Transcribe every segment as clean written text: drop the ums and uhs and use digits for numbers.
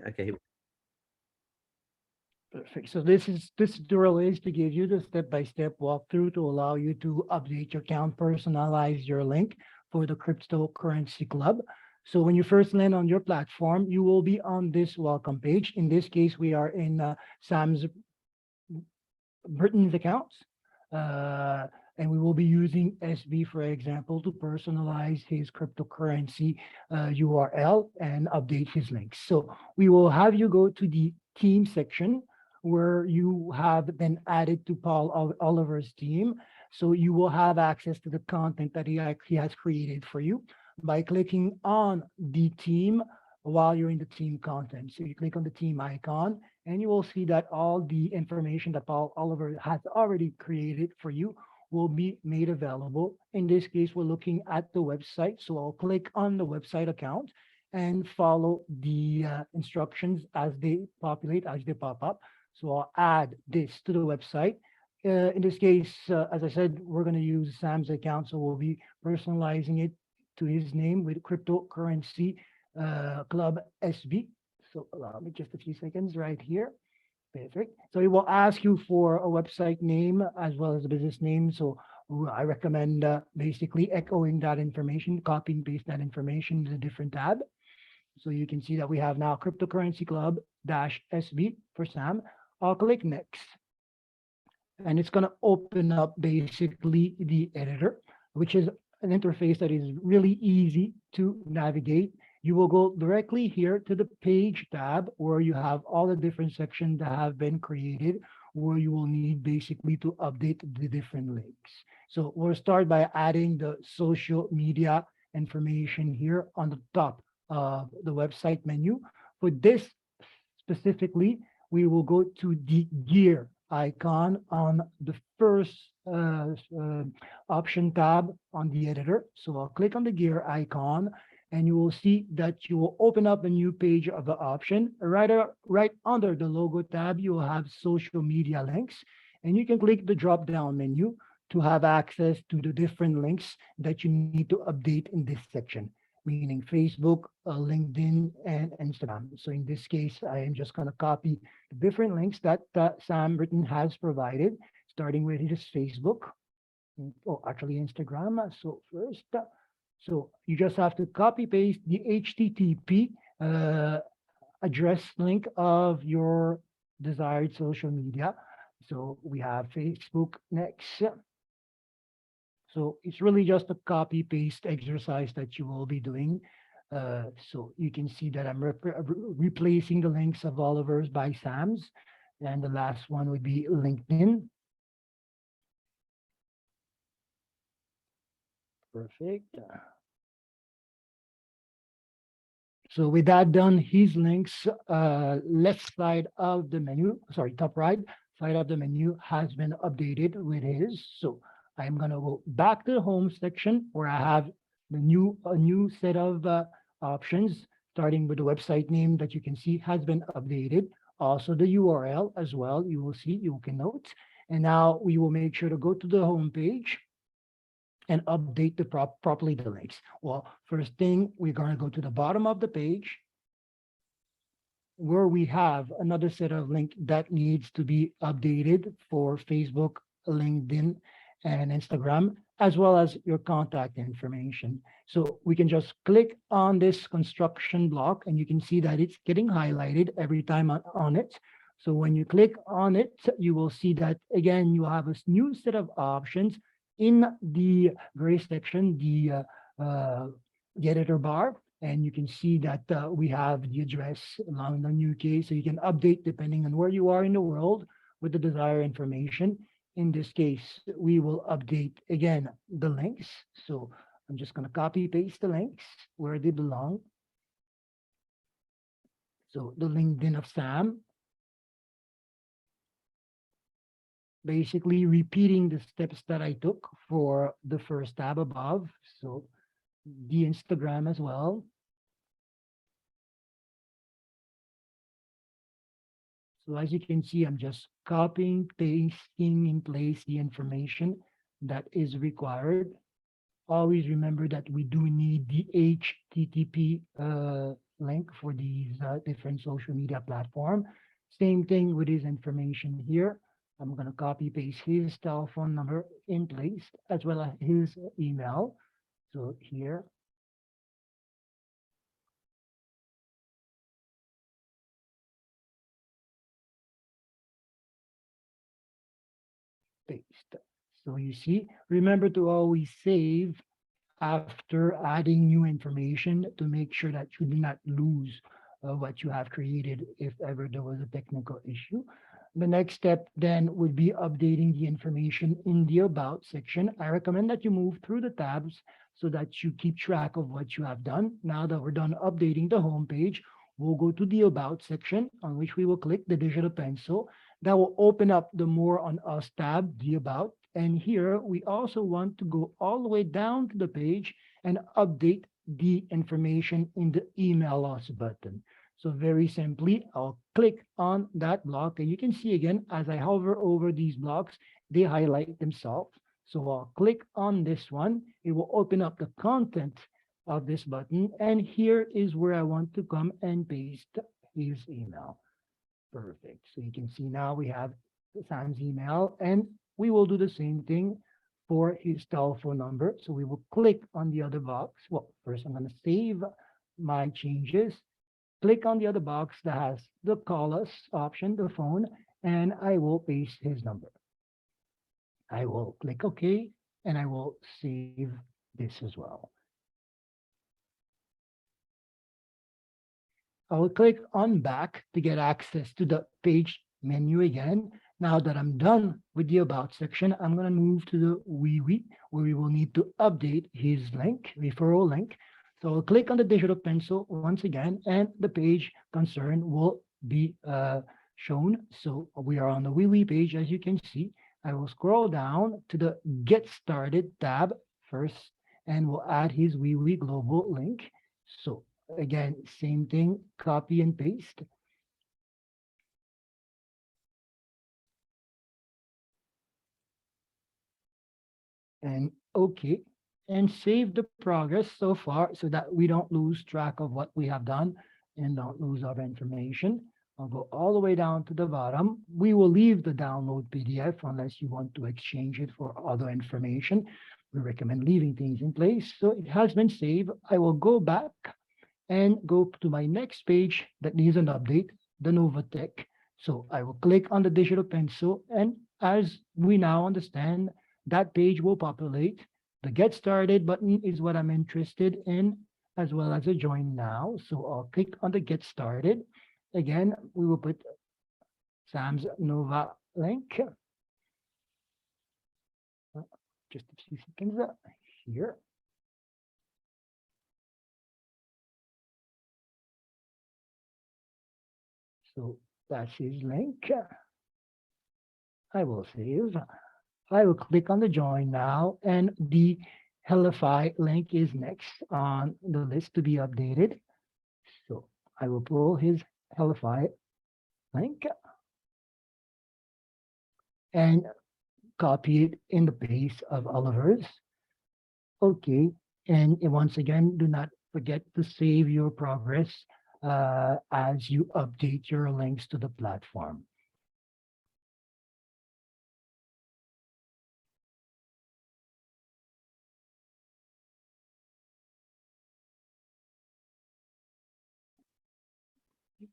Okay. Perfect. So this tutorial is to give you the step-by-step walkthrough to allow you to update your account, personalize your link for the cryptocurrency club. So when you first land on your platform, you will be on this welcome page. In this case, we are in Sam's Britain's accounts. Uh, and we will be using SB, for example, to personalize his cryptocurrency URL and update his links. So we will have you go to the team section where you have been added to Oliver's team. So you will have access to the content that he has created for you by clicking on the team while you're in the team content. So you click on the team icon and you will see that all the information that Paul Oliver has already created for you will be made available. In this case, we're looking at the website. So I'll click on the website account and follow the instructions as they populate, as they pop up. So I'll add this to the website. In this case, as I said, we're going to use Sam's account. So we'll be personalizing it to his name with cryptocurrency club SB. So allow me just a few seconds right here. Perfect. So it will ask you for a website name as well as a business name. So I recommend basically echoing that information, copy and paste that information in a different tab. So you can see that we have now cryptocurrency club dash SB for Sam. I'll click next. And it's going to open up basically the editor, which is an interface that is really easy to navigate. You will go directly here to the page tab where you have all the different sections that have been created, where you will need basically to update the different links. So we'll start by adding the social media information here on the top of the website menu. For this specifically, we will go to the gear icon on the first option tab on the editor. So I'll click on the gear icon and you will see that you will open up a new page of the option. Right under the logo tab, you will have social media links and you can click the drop down menu to have access to the different links that you need to update in this section, meaning Facebook, LinkedIn, and Instagram. So in this case, I am just going to copy the different links that Sam Britton has provided, starting with his Facebook, actually Instagram. So first, so you just have to copy paste the HTTP address link of your desired social media. So we have Facebook next. So it's really just a copy paste exercise that you will be doing. So you can see that I'm replacing the links of Oliver's by Sam's. And the last one would be LinkedIn. Perfect. So with that done, his links, left side of the menu, sorry, top right side of the menu has been updated with his. So I'm going to go back to the home section where I have a new set of options, starting with the website name that you can see has been updated. Also the URL as well, you will see, you can note. And now we will make sure to go to the home page and update properly the links. Well, first thing, we're going to go to the bottom of the page where we have another set of link that needs to be updated for Facebook, LinkedIn, and Instagram, as well as your contact information. So we can just click on this construction block and you can see that it's getting highlighted every time on it. So when you click on it, you will see that again, you have a new set of options in the gray section, the editor bar, and you can see that we have the address along the UK, so you can update depending on where you are in the world with the desired information. In this case, we will update again the links. So I'm just going to copy paste the links where they belong. So the LinkedIn of Sam, basically repeating the steps that I took for the first tab above. So the Instagram as well. So as you can see, I'm just copying, pasting in place the information that is required. Always remember that we do need the HTTP link for these different social media platform. Same thing with his information here. I'm going to copy paste his telephone number in place as well as his email. So here, paste. So you see, remember to always save after adding new information to make sure that you do not lose what you have created if ever there was a technical issue. The next step then would be updating the information in the About section. I recommend that you move through the tabs so that you keep track of what you have done. Now that we're done updating the home page, we'll go to the About section on which we will click the digital pencil. That will open up the More on Us tab, the About. And here we also want to go all the way down to the page and update the information in the Email Us button. So very simply, I'll click on that block and you can see again, as I hover over these blocks, they highlight themselves. So I'll click on this one. It will open up the content of this button. And here is where I want to come and paste his email. Perfect. So you can see now we have Sam's email and we will do the same thing for his telephone number. So we will click on the other box. Well, first I'm going to save my changes, click on the other box that has the call us option, the phone, and I will paste his number. I will click OK, and I will save this as well. I will click on back to get access to the page menu again. Now that I'm done with the About section, I'm going to move to the WeWe, where we will need to update his link, referral link. So I'll click on the digital pencil once again, and the page concerned will be shown. So we are on the WeWe page, as you can see. I will scroll down to the Get Started tab first, and we'll add his WeWe global link. So again, same thing, copy and paste. And OK, and save the progress so far so that we don't lose track of what we have done and don't lose our information. I'll go all the way down to the bottom. We will leave the download PDF unless you want to exchange it for other information. We recommend leaving things in place. So it has been saved. I will go back and go to my next page that needs an update, the Novatech. So I will click on the digital pencil, and as we now understand, that page will populate. The Get Started button is what I'm interested in, as well as a Join Now. So I'll click on the Get Started. Again, we will put Sam's Nova link. Just a few seconds here. So that's his link. I will save. I will click on the Join Now, and the Helify link is next on the list to be updated. So I will pull his Helify link and copy it in the place of Oliver's. Okay, and once again, do not forget to save your progress as you update your links to the platform.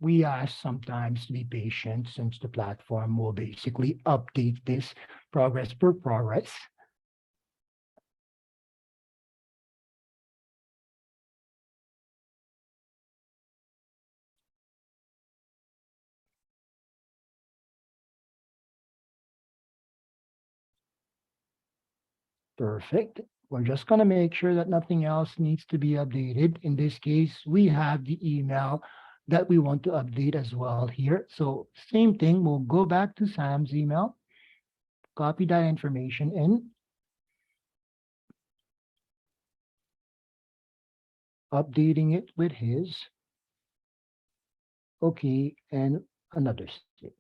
We ask sometimes to be patient since the platform will basically update this progress per progress. Perfect. We're just going to make sure that nothing else needs to be updated. In this case, we have the email that we want to update as well here. So same thing, we'll go back to Sam's email, copy that information in, updating it with his, okay, and another save.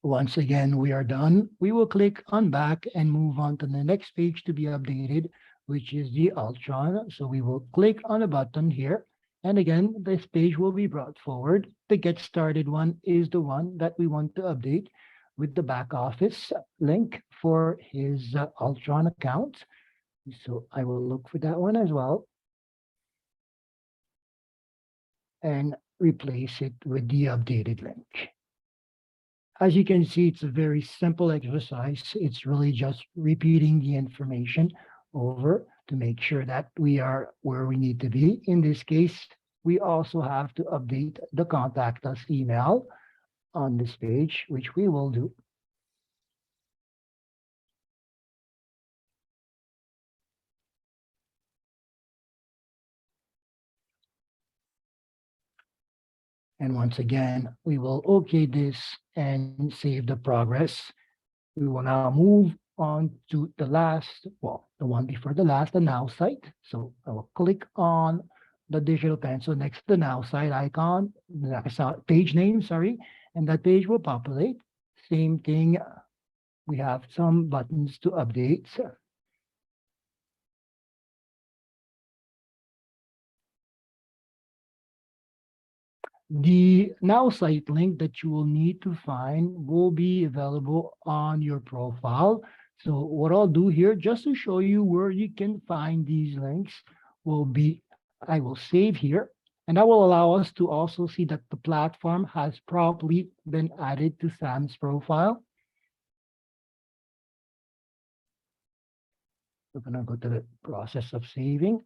Once again, we are done. We will click on back and move on to the next page to be updated, which is the Ultron. So we will click on the button here. And again, this page will be brought forward. The get started one is the one that we want to update with the back office link for his Ultron account. So I will look for that one as well and replace it with the updated link. As you can see, it's a very simple exercise. It's really just repeating the information over to make sure that we are where we need to be. In this case, we also have to update the contact us email on this page, which we will do. And once again, we will OK this and save the progress. We will now move on to the last, well, the one before the last, the Now site. So I will click on the digital pencil next to the Now site icon, the page name, sorry, and that page will populate. Same thing, we have some buttons to update. The Now site link that you will need to find will be available on your profile. So what I'll do here, just to show you where you can find these links, will be, I will save here, and that will allow us to also see that the platform has properly been added to Sam's profile. We're gonna go to the process of saving.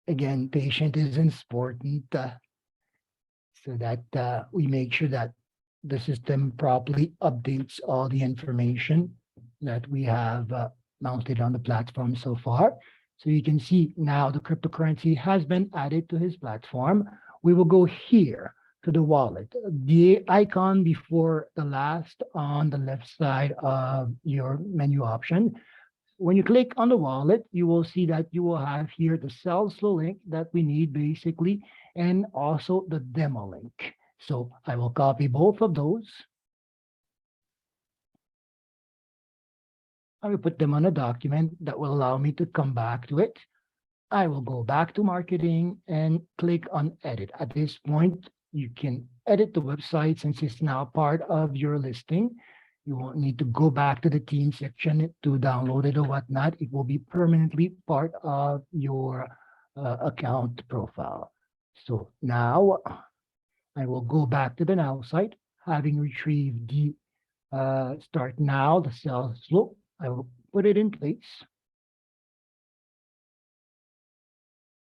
Again, patient is important so that we make sure that the system properly updates all the information that we have mounted on the platform so far. So you can see now the cryptocurrency has been added to his platform. We will go here to the wallet. The icon before the last on the left side of your menu option. When you click on the wallet, you will see that you will have here the sell slow link that we need basically, and also the demo link. So I will copy both of those. I will put them on a document that will allow me to come back to it. I will go back to marketing and click on edit. At this point, you can edit the website since it's now part of your listing. You won't need to go back to the team section to download it or whatnot. It will be permanently part of your account profile. So now I will go back to the Now site, having retrieved the start now, the sell slope. I will put it in place.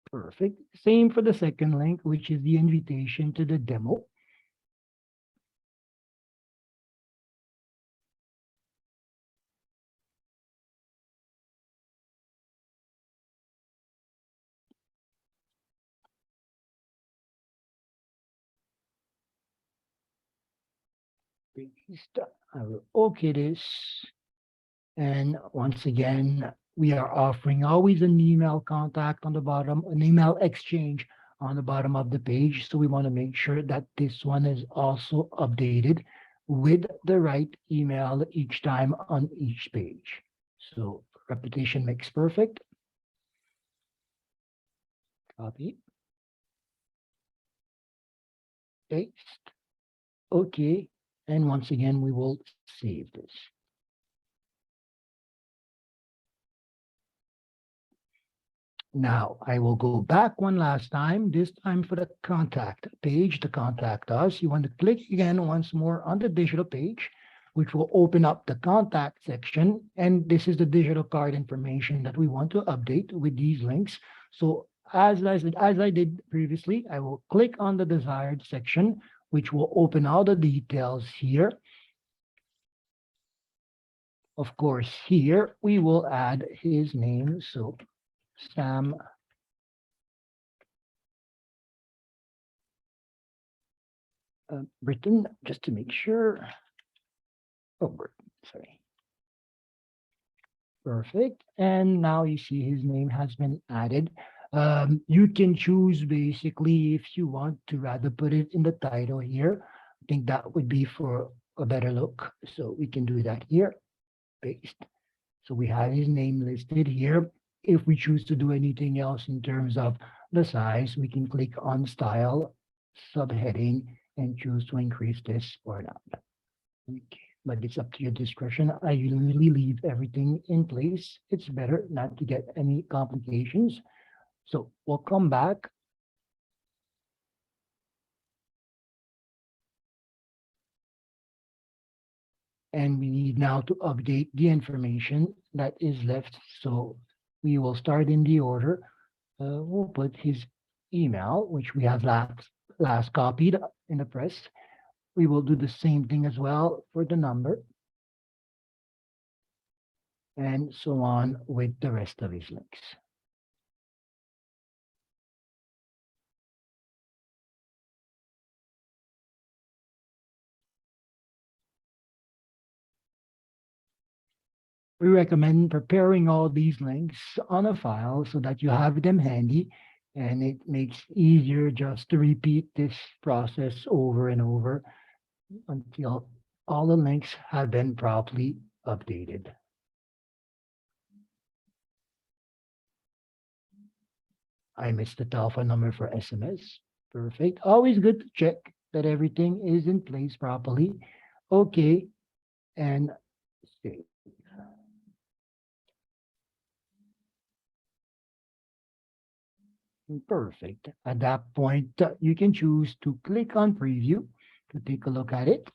Perfect. Same for the second link, which is the invitation to the demo. Paste. I will OK this. And once again, we are offering always an email contact on the bottom, an email exchange on the bottom of the page. So we want to make sure that this one is also updated with the right email each time on each page. So repetition makes perfect. Copy. Paste. OK. And once again, we will save this. Now I will go back one last time, this time for the contact page, to contact us. You want to click again once more on the digital page, which will open up the contact section. And this is the digital card information that we want to update with these links. So as I did previously, I will click on the desired section, which will open all the details here. Of course, here we will add his name. So Sam Britain, just to make sure. Oh, sorry. Perfect. And now you see his name has been added. You can choose basically if you want to rather put it in the title here. I think that would be for a better look. So we can do that here. Paste. So we have his name listed here. If we choose to do anything else in terms of the size, we can click on style, subheading, and choose to increase this or not. Okay, but it's up to your discretion. I usually leave everything in place. It's better not to get any complications. So we'll come back and we need now to update the information that is left. So we will start in the order. We'll put his email, which we have last copied in the press. We will do the same thing as well for the number and so on with the rest of his links. We recommend preparing all these links on a file so that you have them handy and it makes easier just to repeat this process over and over until all the links have been properly updated. I missed the telephone number for SMS. Perfect. Always good to check that everything is in place properly. Okay, and save. Perfect. At that point, you can choose to click on preview to take a look at it.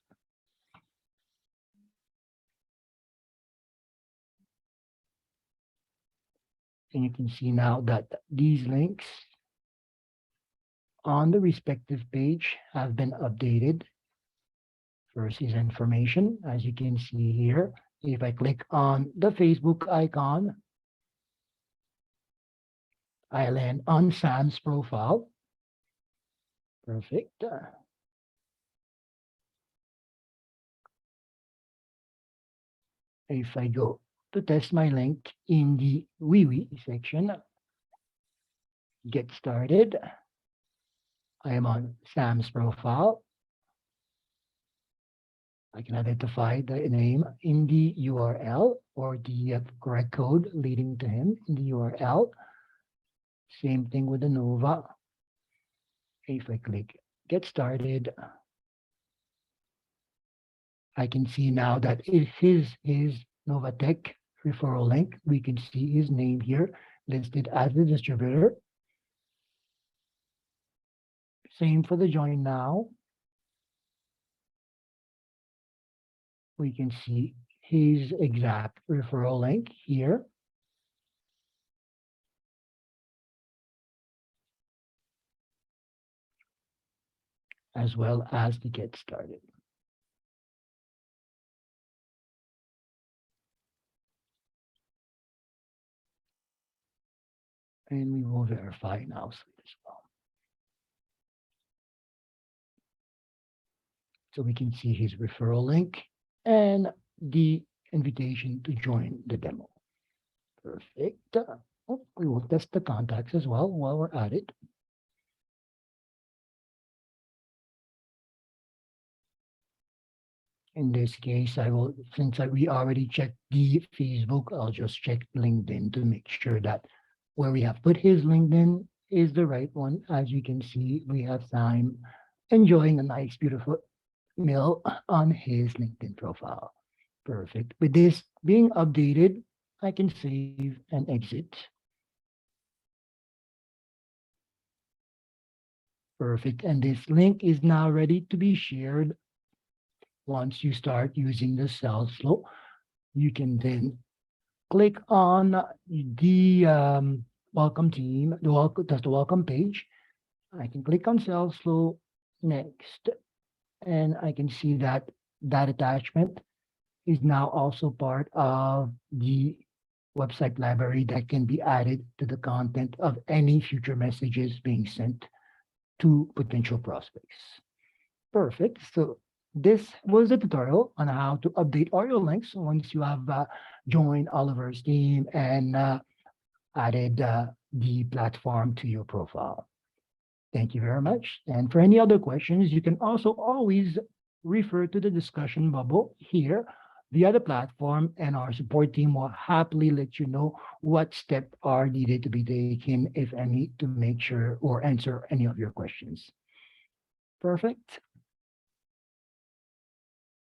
And you can see now that these links on the respective page have been updated. First is information, as you can see here. If I click on the Facebook icon, I land on Sam's profile. Perfect. If I go to test my link in the wee section, get started. I am on Sam's profile. I can identify the name in the URL or the correct code leading to him in the URL. Same thing with the Nova. If I click get started, I can see now that it is his Novatech referral link. We can see his name here listed as the distributor. Same for the join now. We can see his exact referral link here. As well as the get started. And we will verify now as well. So we can see his referral link and the invitation to join the demo. Perfect. We will test the contacts as well while we're at it. In this case, I will, since we already checked the Facebook, I'll just check LinkedIn to make sure that where we have put his LinkedIn is the right one. As you can see, we have Sam enjoying a nice, beautiful meal on his LinkedIn profile. Perfect. With this being updated, I can save and exit. Perfect. And this link is now ready to be shared. Once you start using the sales flow, you can then click on the welcome team, that's the welcome page. I can click on sales flow next, and I can see that that attachment is now also part of the website library that can be added to the content of any future messages being sent to potential prospects. Perfect. So this was a tutorial on how to update all your links once you have joined Oliver's team and added the platform to your profile. Thank you very much. And for any other questions, you can also always refer to the discussion bubble here via the platform, and our support team will happily let you know what steps are needed to be taken, if any, to make sure or answer any of your questions. Perfect.